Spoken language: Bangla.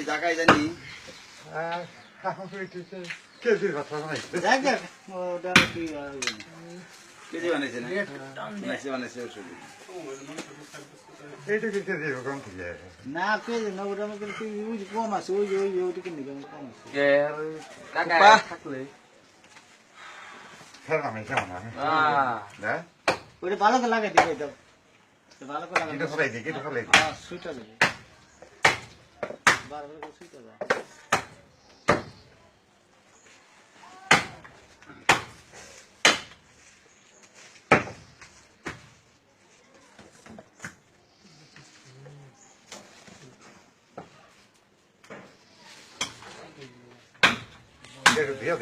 জায়গায় জানি কেজির কথা নাই কেজি বানাইছে না বানাইছে এইটা কি কেজি কম থেকে না কেজি না ওটা আমাকে কেজি কম আছে ওই ওইটা কিনে কম আছে কাকা থাকলে ফের আমি কেমন আমি না ওইটা ভালো করে লাগাই দিবে দাও ভালো করে লাগাই এটা ফলাই দিই এটা ফলাই দিই হ্যাঁ সুইটা দেবে বারবার করে সুইটা দাও এটা দিয়ে দে